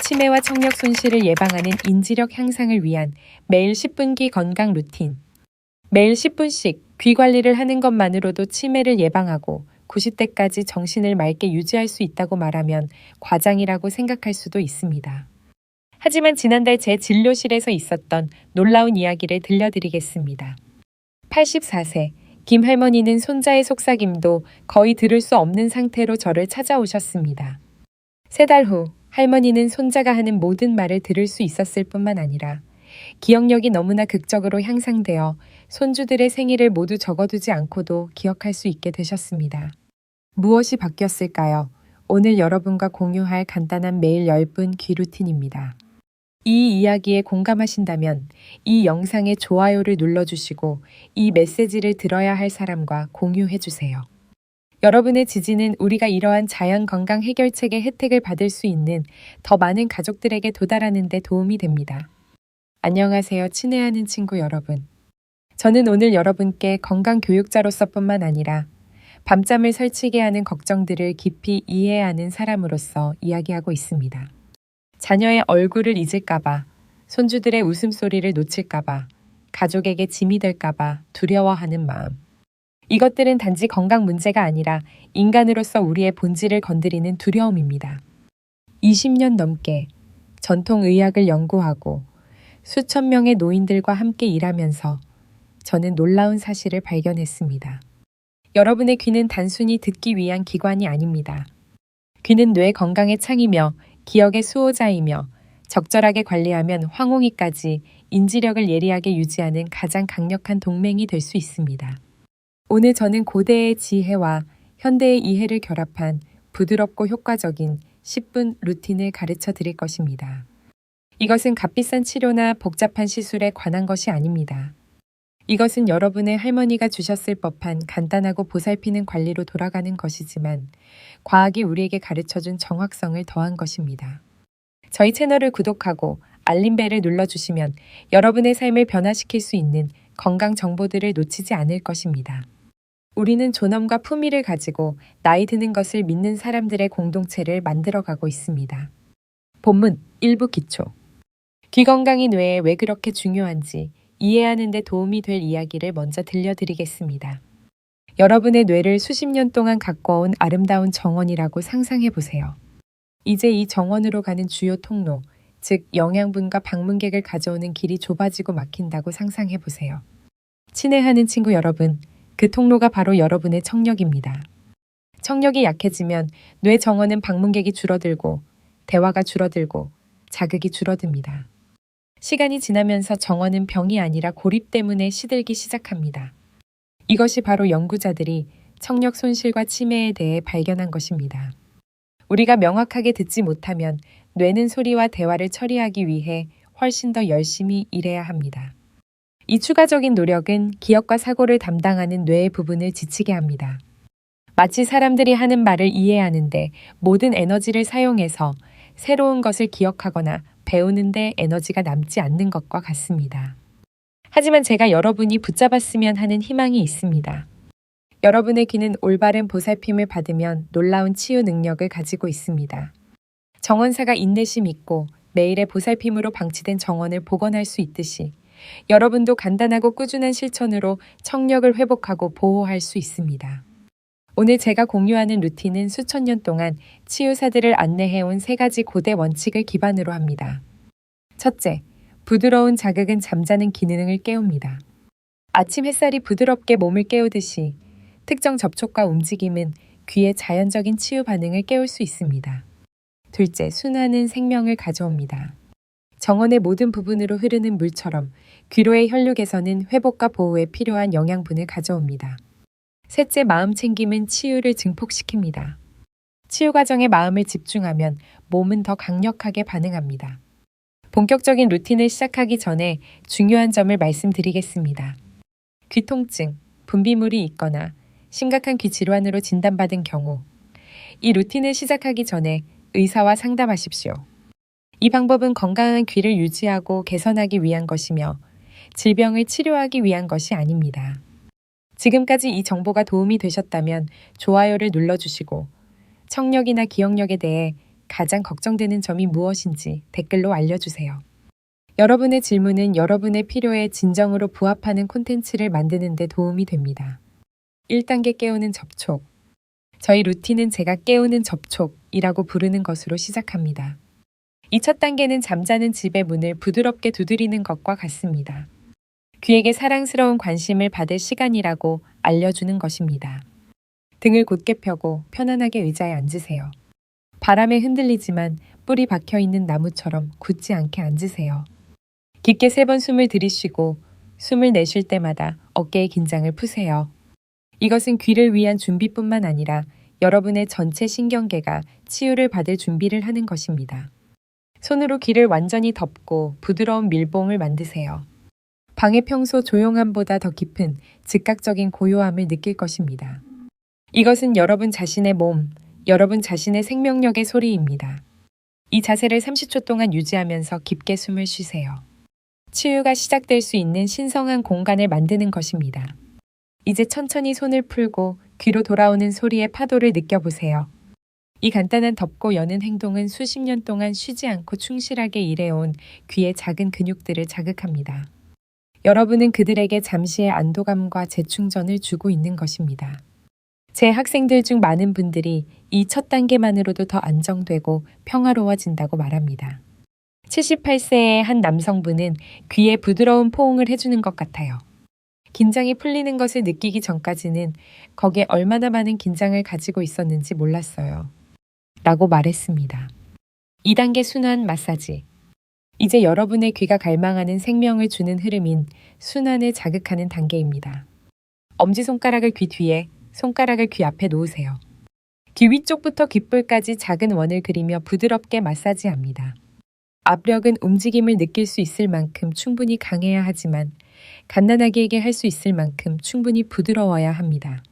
치매와 청력 손실을 예방하는 인지력 향상을 위한 매일 10분기 건강 루틴. 매일 10분씩 귀 관리를 하는 것만으로도 치매를 예방하고 90대까지 정신을 맑게 유지할 수 있다고 말하면 과장이라고 생각할 수도 있습니다. 하지만 지난달 제 진료실에서 있었던 놀라운 이야기를 들려드리겠습니다. 84세 김 할머니는 손자의 속삭임도 거의 들을 수 없는 상태로 저를 찾아오셨습니다. 3달 후 할머니는 손자가 하는 모든 말을 들을 수 있었을 뿐만 아니라 기억력이 너무나 극적으로 향상되어 손주들의 생일을 모두 적어두지 않고도 기억할 수 있게 되셨습니다. 무엇이 바뀌었을까요? 오늘 여러분과 공유할 간단한 매일 10분 귀 루틴입니다. 이 이야기에 공감하신다면 이 영상에 좋아요를 눌러주시고 이 메시지를 들어야 할 사람과 공유해주세요. 여러분의 지지는 우리가 이러한 자연 건강 해결책의 혜택을 받을 수 있는 더 많은 가족들에게 도달하는 데 도움이 됩니다. 안녕하세요, 친애하는 친구 여러분. 저는 오늘 여러분께 건강 교육자로서뿐만 아니라 밤잠을 설치게 하는 걱정들을 깊이 이해하는 사람으로서 이야기하고 있습니다. 자녀의 얼굴을 잊을까봐, 손주들의 웃음소리를 놓칠까봐, 가족에게 짐이 될까봐 두려워하는 마음. 이것들은 단지 건강 문제가 아니라 인간으로서 우리의 본질을 건드리는 두려움입니다. 20년 넘게 전통의학을 연구하고 수천 명의 노인들과 함께 일하면서 저는 놀라운 사실을 발견했습니다. 여러분의 귀는 단순히 듣기 위한 기관이 아닙니다. 귀는 뇌 건강의 창이며 기억의 수호자이며 적절하게 관리하면 황홍이까지 인지력을 예리하게 유지하는 가장 강력한 동맹이 될 수 있습니다. 오늘 저는 고대의 지혜와 현대의 이해를 결합한 부드럽고 효과적인 10분 루틴을 가르쳐 드릴 것입니다. 이것은 값비싼 치료나 복잡한 시술에 관한 것이 아닙니다. 이것은 여러분의 할머니가 주셨을 법한 간단하고 보살피는 관리로 돌아가는 것이지만 과학이 우리에게 가르쳐준 정확성을 더한 것입니다. 저희 채널을 구독하고 알림벨을 눌러주시면 여러분의 삶을 변화시킬 수 있는 건강 정보들을 놓치지 않을 것입니다. 우리는 존엄과 품위를 가지고 나이 드는 것을 믿는 사람들의 공동체를 만들어가고 있습니다. 본문 1부 기초. 귀 건강이 뇌에 왜 그렇게 중요한지 이해하는 데 도움이 될 이야기를 먼저 들려드리겠습니다. 여러분의 뇌를 수십 년 동안 가꿔온 아름다운 정원이라고 상상해 보세요. 이제 이 정원으로 가는 주요 통로, 즉 영양분과 방문객을 가져오는 길이 좁아지고 막힌다고 상상해 보세요. 친애하는 친구 여러분, 그 통로가 바로 여러분의 청력입니다. 청력이 약해지면 뇌 정원은 방문객이 줄어들고 대화가 줄어들고 자극이 줄어듭니다. 시간이 지나면서 정원은 병이 아니라 고립 때문에 시들기 시작합니다. 이것이 바로 연구자들이 청력 손실과 치매에 대해 발견한 것입니다. 우리가 명확하게 듣지 못하면 뇌는 소리와 대화를 처리하기 위해 훨씬 더 열심히 일해야 합니다. 이 추가적인 노력은 기억과 사고를 담당하는 뇌의 부분을 지치게 합니다. 마치 사람들이 하는 말을 이해하는데 모든 에너지를 사용해서 새로운 것을 기억하거나 배우는데 에너지가 남지 않는 것과 같습니다. 하지만 제가 여러분이 붙잡았으면 하는 희망이 있습니다. 여러분의 귀는 올바른 보살핌을 받으면 놀라운 치유 능력을 가지고 있습니다. 정원사가 인내심 있고 매일의 보살핌으로 방치된 정원을 복원할 수 있듯이 여러분도 간단하고 꾸준한 실천으로 청력을 회복하고 보호할 수 있습니다. 오늘 제가 공유하는 루틴은 수천 년 동안 치유사들을 안내해온 3가지 고대 원칙을 기반으로 합니다. 첫째, 부드러운 자극은 잠자는 기능을 깨웁니다. 아침 햇살이 부드럽게 몸을 깨우듯이 특정 접촉과 움직임은 귀의 자연적인 치유 반응을 깨울 수 있습니다. 둘째, 순환은 생명을 가져옵니다. 정원의 모든 부분으로 흐르는 물처럼 귀로의 혈육에서는 회복과 보호에 필요한 영양분을 가져옵니다. 셋째, 마음 챙김은 치유를 증폭시킵니다. 치유 과정에 마음을 집중하면 몸은 더 강력하게 반응합니다. 본격적인 루틴을 시작하기 전에 중요한 점을 말씀드리겠습니다. 귀통증, 분비물이 있거나 심각한 귀 질환으로 진단받은 경우 이 루틴을 시작하기 전에 의사와 상담하십시오. 이 방법은 건강한 귀를 유지하고 개선하기 위한 것이며 질병을 치료하기 위한 것이 아닙니다. 지금까지 이 정보가 도움이 되셨다면 좋아요를 눌러주시고 청력이나 기억력에 대해 가장 걱정되는 점이 무엇인지 댓글로 알려주세요. 여러분의 질문은 여러분의 필요에 진정으로 부합하는 콘텐츠를 만드는 데 도움이 됩니다. 1단계 깨우는 접촉. 저희 루틴은 제가 깨우는 접촉이라고 부르는 것으로 시작합니다. 이 첫 단계는 잠자는 집의 문을 부드럽게 두드리는 것과 같습니다. 귀에게 사랑스러운 관심을 받을 시간이라고 알려주는 것입니다. 등을 곧게 펴고 편안하게 의자에 앉으세요. 바람에 흔들리지만 뿔이 박혀있는 나무처럼 굳지 않게 앉으세요. 깊게 3번 숨을 들이쉬고 숨을 내쉴 때마다 어깨의 긴장을 푸세요. 이것은 귀를 위한 준비뿐만 아니라 여러분의 전체 신경계가 치유를 받을 준비를 하는 것입니다. 손으로 귀를 완전히 덮고 부드러운 밀봉을 만드세요. 방의 평소 조용함보다 더 깊은 즉각적인 고요함을 느낄 것입니다. 이것은 여러분 자신의 몸, 여러분 자신의 생명력의 소리입니다. 이 자세를 30초 동안 유지하면서 깊게 숨을 쉬세요. 치유가 시작될 수 있는 신성한 공간을 만드는 것입니다. 이제 천천히 손을 풀고 귀로 돌아오는 소리의 파도를 느껴보세요. 이 간단한 덮고 여는 행동은 수십 년 동안 쉬지 않고 충실하게 일해온 귀의 작은 근육들을 자극합니다. 여러분은 그들에게 잠시의 안도감과 재충전을 주고 있는 것입니다. 제 학생들 중 많은 분들이 이 첫 단계만으로도 더 안정되고 평화로워진다고 말합니다. 78세의 한 남성분은 귀에 부드러운 포옹을 해주는 것 같아요. 긴장이 풀리는 것을 느끼기 전까지는 거기에 얼마나 많은 긴장을 가지고 있었는지 몰랐어요. 라고 말했습니다. 2단계 순환 마사지. 이제 여러분의 귀가 갈망하는 생명을 주는 흐름인 순환을 자극하는 단계입니다. 엄지손가락을 귀 뒤에, 손가락을 귀 앞에 놓으세요. 귀 위쪽부터 귓볼까지 작은 원을 그리며 부드럽게 마사지합니다. 압력은 움직임을 느낄 수 있을 만큼 충분히 강해야 하지만 갓난아기에게 할 수 있을 만큼 충분히 부드러워야 합니다.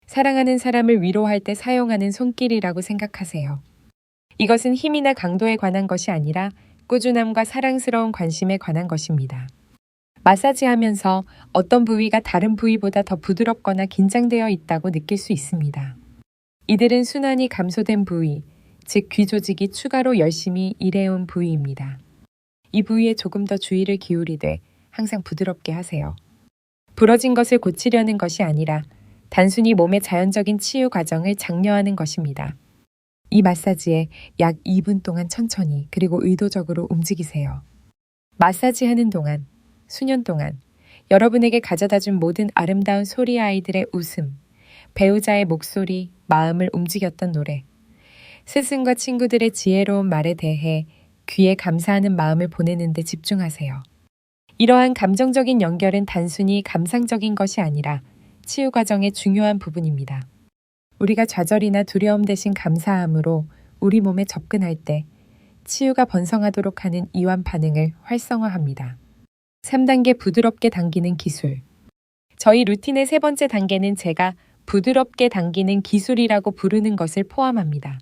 사랑하는 사람을 위로할 때 사용하는 손길이라고 생각하세요. 이것은 힘이나 강도에 관한 것이 아니라 꾸준함과 사랑스러운 관심에 관한 것입니다. 마사지하면서 어떤 부위가 다른 부위보다 더 부드럽거나 긴장되어 있다고 느낄 수 있습니다. 이들은 순환이 감소된 부위, 즉 귀 조직이 추가로 열심히 일해온 부위입니다. 이 부위에 조금 더 주의를 기울이되 항상 부드럽게 하세요. 부러진 것을 고치려는 것이 아니라 단순히 몸의 자연적인 치유 과정을 장려하는 것입니다. 이 마사지에 약 2분 동안 천천히 그리고 의도적으로 움직이세요. 마사지하는 동안, 수년 동안 여러분에게 가져다준 모든 아름다운 소리 아이들의 웃음, 배우자의 목소리, 마음을 움직였던 노래, 스승과 친구들의 지혜로운 말에 대해 귀에 감사하는 마음을 보내는 데 집중하세요. 이러한 감정적인 연결은 단순히 감상적인 것이 아니라 치유 과정의 중요한 부분입니다. 우리가 좌절이나 두려움 대신 감사함으로 우리 몸에 접근할 때 치유가 번성하도록 하는 이완 반응을 활성화합니다. 3단계 부드럽게 당기는 기술. 저희 루틴의 3번째 단계는 제가 부드럽게 당기는 기술이라고 부르는 것을 포함합니다.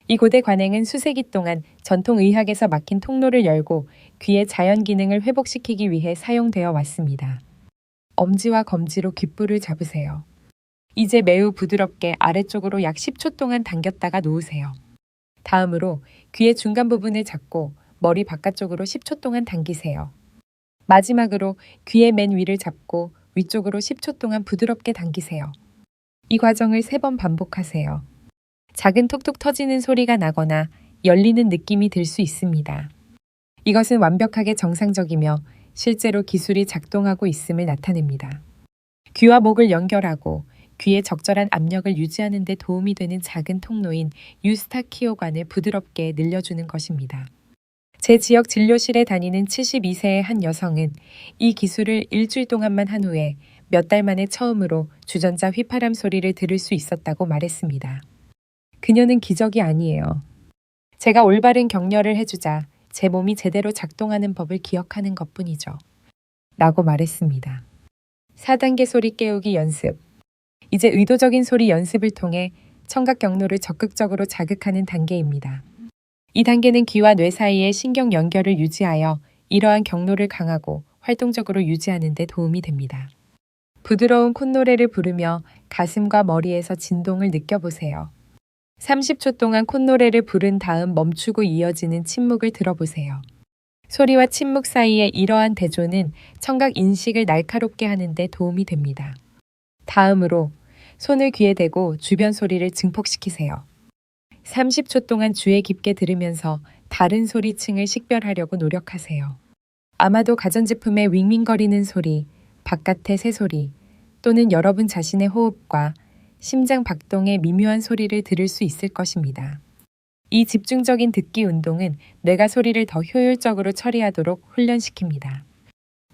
이 고대 관행은 수세기 동안 전통의학에서 막힌 통로를 열고 귀의 자연 기능을 회복시키기 위해 사용되어 왔습니다. 엄지와 검지로 귓불을 잡으세요. 이제 매우 부드럽게 아래쪽으로 약 10초 동안 당겼다가 놓으세요. 다음으로 귀의 중간 부분을 잡고 머리 바깥쪽으로 10초 동안 당기세요. 마지막으로 귀의 맨 위를 잡고 위쪽으로 10초 동안 부드럽게 당기세요. 이 과정을 3번 반복하세요. 작은 톡톡 터지는 소리가 나거나 열리는 느낌이 들 수 있습니다. 이것은 완벽하게 정상적이며 실제로 기술이 작동하고 있음을 나타냅니다. 귀와 목을 연결하고 귀에 적절한 압력을 유지하는 데 도움이 되는 작은 통로인 유스타키오관을 부드럽게 늘려주는 것입니다. 제 지역 진료실에 다니는 72세의 한 여성은 이 기술을 일주일 동안만 한 후에 몇 달 만에 처음으로 주전자 휘파람 소리를 들을 수 있었다고 말했습니다. 그녀는 기적이 아니에요. 제가 올바른 격려를 해주자 제 몸이 제대로 작동하는 법을 기억하는 것뿐이죠. 라고 말했습니다. 4단계 소리 깨우기 연습. 이제 의도적인 소리 연습을 통해 청각 경로를 적극적으로 자극하는 단계입니다. 이 단계는 귀와 뇌 사이의 신경 연결을 유지하여 이러한 경로를 강하고 활동적으로 유지하는 데 도움이 됩니다. 부드러운 콧노래를 부르며 가슴과 머리에서 진동을 느껴보세요. 30초 동안 콧노래를 부른 다음 멈추고 이어지는 침묵을 들어보세요. 소리와 침묵 사이의 이러한 대조는 청각 인식을 날카롭게 하는 데 도움이 됩니다. 다음으로 손을 귀에 대고 주변 소리를 증폭시키세요. 30초 동안 주의 깊게 들으면서 다른 소리층을 식별하려고 노력하세요. 아마도 가전제품의 윙윙거리는 소리, 바깥의 새소리, 또는 여러분 자신의 호흡과 심장 박동의 미묘한 소리를 들을 수 있을 것입니다. 이 집중적인 듣기 운동은 뇌가 소리를 더 효율적으로 처리하도록 훈련시킵니다.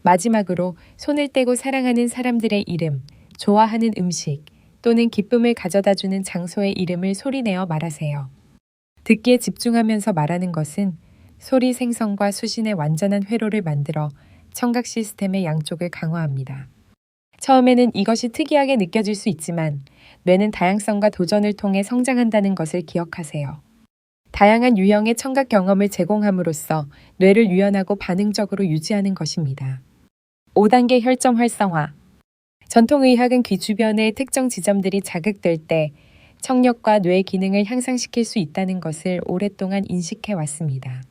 마지막으로 손을 떼고 사랑하는 사람들의 이름, 좋아하는 음식 또는 기쁨을 가져다주는 장소의 이름을 소리내어 말하세요. 듣기에 집중하면서 말하는 것은 소리 생성과 수신의 완전한 회로를 만들어 청각 시스템의 양쪽을 강화합니다. 처음에는 이것이 특이하게 느껴질 수 있지만 뇌는 다양성과 도전을 통해 성장한다는 것을 기억하세요. 다양한 유형의 청각 경험을 제공함으로써 뇌를 유연하고 반응적으로 유지하는 것입니다. 5단계 혈점 활성화. 전통의학은 귀 주변의 특정 지점들이 자극될 때 청력과 뇌 기능을 향상시킬 수 있다는 것을 오랫동안 인식해 왔습니다.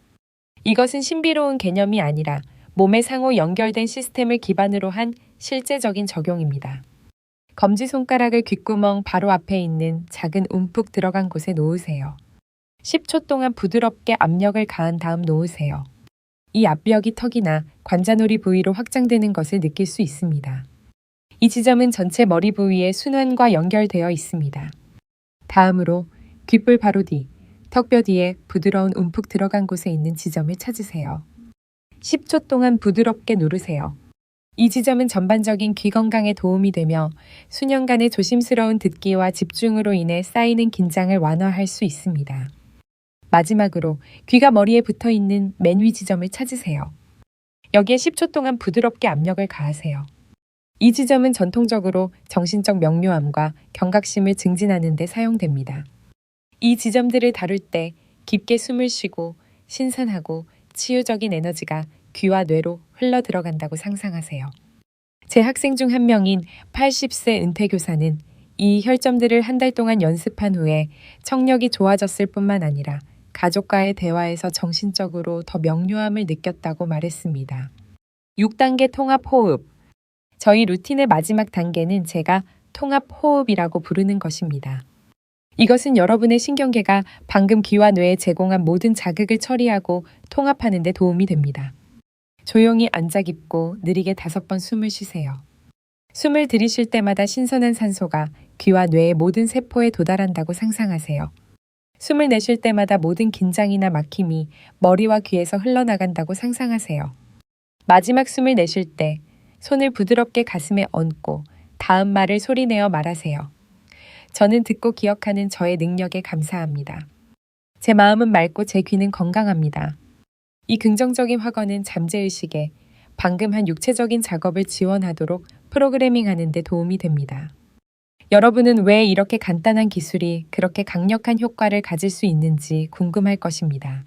이것은 신비로운 개념이 아니라 몸의 상호 연결된 시스템을 기반으로 한 실제적인 적용입니다. 검지손가락을 귓구멍 바로 앞에 있는 작은 움푹 들어간 곳에 놓으세요. 10초 동안 부드럽게 압력을 가한 다음 놓으세요. 이 압력이 턱이나 관자놀이 부위로 확장되는 것을 느낄 수 있습니다. 이 지점은 전체 머리 부위의 순환과 연결되어 있습니다. 다음으로 귓불 바로 뒤, 턱뼈 뒤에 부드러운 움푹 들어간 곳에 있는 지점을 찾으세요. 10초 동안 부드럽게 누르세요. 이 지점은 전반적인 귀 건강에 도움이 되며 수년간의 조심스러운 듣기와 집중으로 인해 쌓이는 긴장을 완화할 수 있습니다. 마지막으로 귀가 머리에 붙어 있는 맨 위 지점을 찾으세요. 여기에 10초 동안 부드럽게 압력을 가하세요. 이 지점은 전통적으로 정신적 명료함과 경각심을 증진하는 데 사용됩니다. 이 지점들을 다룰 때 깊게 숨을 쉬고 신선하고 치유적인 에너지가 귀와 뇌로 흘러 들어간다고 상상하세요. 제 학생 중 한 명인 80세 은퇴교사는 이 혈점들을 한 달 동안 연습한 후에 청력이 좋아졌을 뿐만 아니라 가족과의 대화에서 정신적으로 더 명료함을 느꼈다고 말했습니다. 6단계 통합호흡. 저희 루틴의 마지막 단계는 제가 통합호흡이라고 부르는 것입니다. 이것은 여러분의 신경계가 방금 귀와 뇌에 제공한 모든 자극을 처리하고 통합하는 데 도움이 됩니다. 조용히 앉아 깊고 느리게 5번 숨을 쉬세요. 숨을 들이쉴 때마다 신선한 산소가 귀와 뇌의 모든 세포에 도달한다고 상상하세요. 숨을 내쉴 때마다 모든 긴장이나 막힘이 머리와 귀에서 흘러나간다고 상상하세요. 마지막 숨을 내쉴 때 손을 부드럽게 가슴에 얹고 다음 말을 소리내어 말하세요. 저는 듣고 기억하는 저의 능력에 감사합니다. 제 마음은 맑고 제 귀는 건강합니다. 이 긍정적인 확언은 잠재의식에 방금 한 육체적인 작업을 지원하도록 프로그래밍하는 데 도움이 됩니다. 여러분은 왜 이렇게 간단한 기술이 그렇게 강력한 효과를 가질 수 있는지 궁금할 것입니다.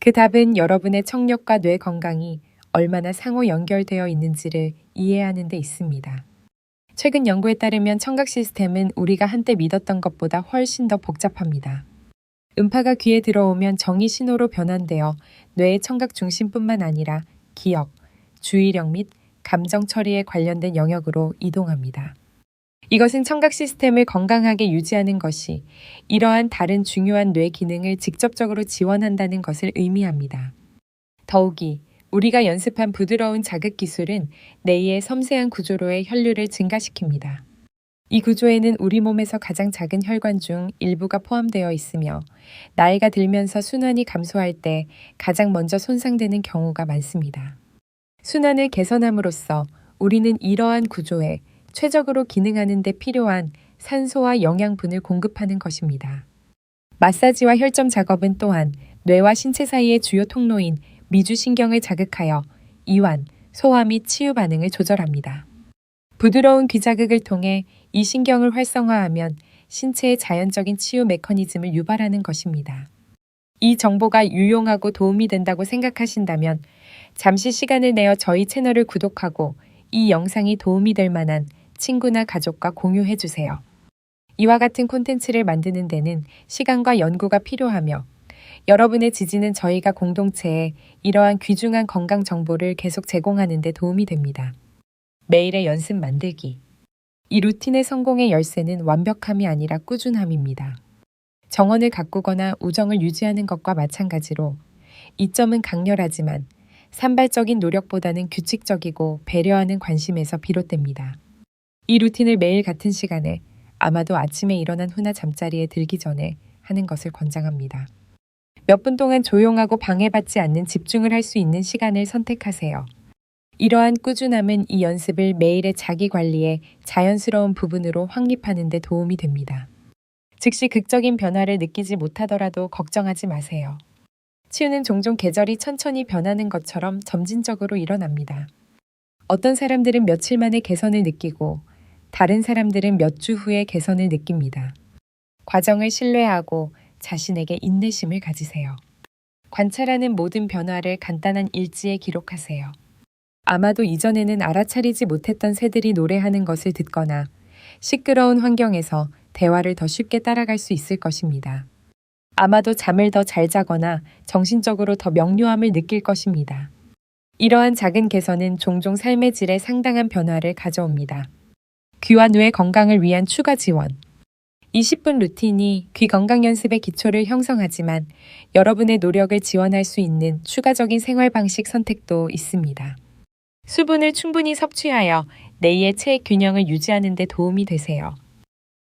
그 답은 여러분의 청력과 뇌 건강이 얼마나 상호 연결되어 있는지를 이해하는 데 있습니다. 최근 연구에 따르면 청각 시스템은 우리가 한때 믿었던 것보다 훨씬 더 복잡합니다. 음파가 귀에 들어오면 정의 신호로 변환되어 뇌의 청각 중심뿐만 아니라 기억, 주의력 및 감정 처리에 관련된 영역으로 이동합니다. 이것은 청각 시스템을 건강하게 유지하는 것이 이러한 다른 중요한 뇌 기능을 직접적으로 지원한다는 것을 의미합니다. 더욱이 우리가 연습한 부드러운 자극 기술은 뇌의 섬세한 구조로의 혈류를 증가시킵니다. 이 구조에는 우리 몸에서 가장 작은 혈관 중 일부가 포함되어 있으며 나이가 들면서 순환이 감소할 때 가장 먼저 손상되는 경우가 많습니다. 순환을 개선함으로써 우리는 이러한 구조에 최적으로 기능하는 데 필요한 산소와 영양분을 공급하는 것입니다. 마사지와 혈점 작업은 또한 뇌와 신체 사이의 주요 통로인 미주신경을 자극하여 이완, 소화 및 치유 반응을 조절합니다. 부드러운 귀 자극을 통해 이 신경을 활성화하면 신체의 자연적인 치유 메커니즘을 유발하는 것입니다. 이 정보가 유용하고 도움이 된다고 생각하신다면 잠시 시간을 내어 저희 채널을 구독하고 이 영상이 도움이 될 만한 친구나 가족과 공유해 주세요. 이와 같은 콘텐츠를 만드는 데는 시간과 연구가 필요하며 여러분의 지지는 저희가 공동체에 이러한 귀중한 건강 정보를 계속 제공하는 데 도움이 됩니다. 매일의 연습 만들기. 이 루틴의 성공의 열쇠는 완벽함이 아니라 꾸준함입니다. 정원을 가꾸거나 우정을 유지하는 것과 마찬가지로 이점은 강렬하지만 산발적인 노력보다는 규칙적이고 배려하는 관심에서 비롯됩니다. 이 루틴을 매일 같은 시간에 아마도 아침에 일어난 후나 잠자리에 들기 전에 하는 것을 권장합니다. 몇 분 동안 조용하고 방해받지 않는 집중을 할 수 있는 시간을 선택하세요. 이러한 꾸준함은 이 연습을 매일의 자기 관리의 자연스러운 부분으로 확립하는 데 도움이 됩니다. 즉시 극적인 변화를 느끼지 못하더라도 걱정하지 마세요. 치유는 종종 계절이 천천히 변하는 것처럼 점진적으로 일어납니다. 어떤 사람들은 며칠 만에 개선을 느끼고 다른 사람들은 몇 주 후에 개선을 느낍니다. 과정을 신뢰하고 자신에게 인내심을 가지세요. 관찰하는 모든 변화를 간단한 일지에 기록하세요. 아마도 이전에는 알아차리지 못했던 새들이 노래하는 것을 듣거나 시끄러운 환경에서 대화를 더 쉽게 따라갈 수 있을 것입니다. 아마도 잠을 더 잘 자거나 정신적으로 더 명료함을 느낄 것입니다. 이러한 작은 개선은 종종 삶의 질에 상당한 변화를 가져옵니다. 귀와 뇌 건강을 위한 추가 지원. 20분 루틴이 귀 건강 연습의 기초를 형성하지만 여러분의 노력을 지원할 수 있는 추가적인 생활 방식 선택도 있습니다. 수분을 충분히 섭취하여 뇌의 체액 균형을 유지하는 데 도움이 되세요.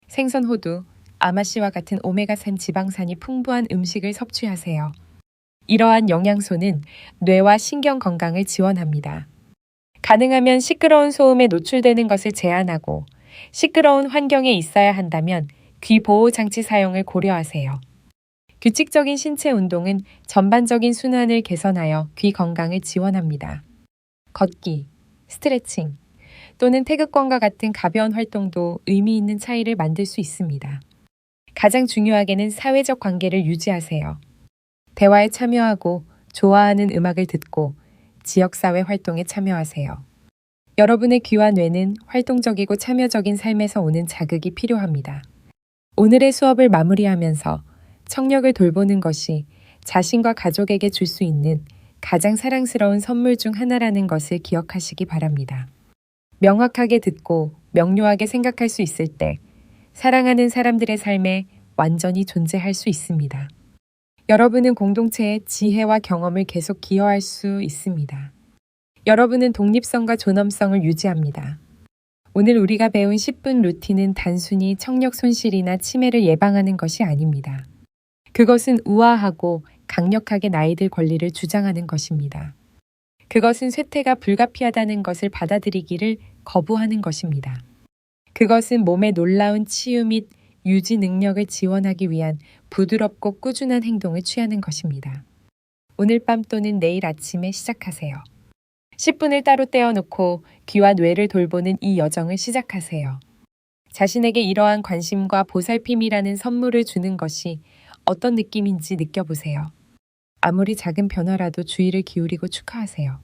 생선, 호두, 아마씨와 같은 오메가3 지방산이 풍부한 음식을 섭취하세요. 이러한 영양소는 뇌와 신경 건강을 지원합니다. 가능하면 시끄러운 소음에 노출되는 것을 제한하고 시끄러운 환경에 있어야 한다면 귀 보호 장치 사용을 고려하세요. 규칙적인 신체 운동은 전반적인 순환을 개선하여 귀 건강을 지원합니다. 걷기, 스트레칭 또는 태극권과 같은 가벼운 활동도 의미 있는 차이를 만들 수 있습니다. 가장 중요하게는 사회적 관계를 유지하세요. 대화에 참여하고 좋아하는 음악을 듣고 지역사회 활동에 참여하세요. 여러분의 귀와 뇌는 활동적이고 참여적인 삶에서 오는 자극이 필요합니다. 오늘의 수업을 마무리하면서 청력을 돌보는 것이 자신과 가족에게 줄 수 있는 가장 사랑스러운 선물 중 하나라는 것을 기억하시기 바랍니다. 명확하게 듣고 명료하게 생각할 수 있을 때 사랑하는 사람들의 삶에 완전히 존재할 수 있습니다. 여러분은 공동체의 지혜와 경험을 계속 기여할 수 있습니다. 여러분은 독립성과 존엄성을 유지합니다. 오늘 우리가 배운 10분 루틴은 단순히 청력 손실이나 치매를 예방하는 것이 아닙니다. 그것은 우아하고 강력하게 나이들 권리를 주장하는 것입니다. 그것은 쇠퇴가 불가피하다는 것을 받아들이기를 거부하는 것입니다. 그것은 몸의 놀라운 치유 및 유지 능력을 지원하기 위한 부드럽고 꾸준한 행동을 취하는 것입니다. 오늘 밤 또는 내일 아침에 시작하세요. 10분을 따로 떼어놓고 귀와 뇌를 돌보는 이 여정을 시작하세요. 자신에게 이러한 관심과 보살핌이라는 선물을 주는 것이 어떤 느낌인지 느껴보세요. 아무리 작은 변화라도 주의를 기울이고 축하하세요.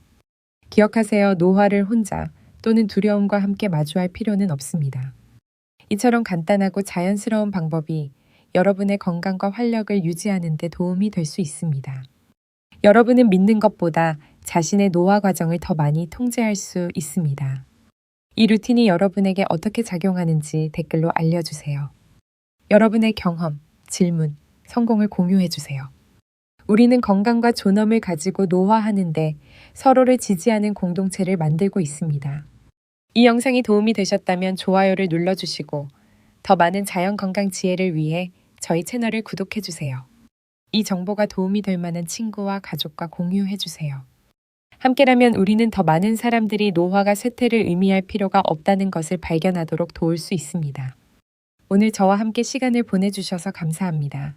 기억하세요. 노화를 혼자 또는 두려움과 함께 마주할 필요는 없습니다. 이처럼 간단하고 자연스러운 방법이 여러분의 건강과 활력을 유지하는 데 도움이 될 수 있습니다. 여러분은 믿는 것보다 자신의 노화 과정을 더 많이 통제할 수 있습니다. 이 루틴이 여러분에게 어떻게 작용하는지 댓글로 알려주세요. 여러분의 경험, 질문, 성공을 공유해주세요. 우리는 건강과 존엄을 가지고 노화하는데 서로를 지지하는 공동체를 만들고 있습니다. 이 영상이 도움이 되셨다면 좋아요를 눌러주시고 더 많은 자연 건강 지혜를 위해 저희 채널을 구독해주세요. 이 정보가 도움이 될 만한 친구와 가족과 공유해주세요. 함께라면 우리는 더 많은 사람들이 노화가 쇠퇴를 의미할 필요가 없다는 것을 발견하도록 도울 수 있습니다. 오늘 저와 함께 시간을 보내주셔서 감사합니다.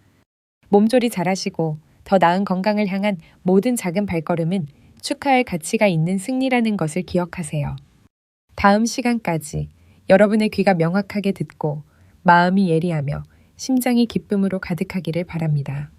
몸조리 잘하시고 더 나은 건강을 향한 모든 작은 발걸음은 축하할 가치가 있는 승리라는 것을 기억하세요. 다음 시간까지 여러분의 귀가 명확하게 듣고 마음이 예리하며 심장이 기쁨으로 가득하기를 바랍니다.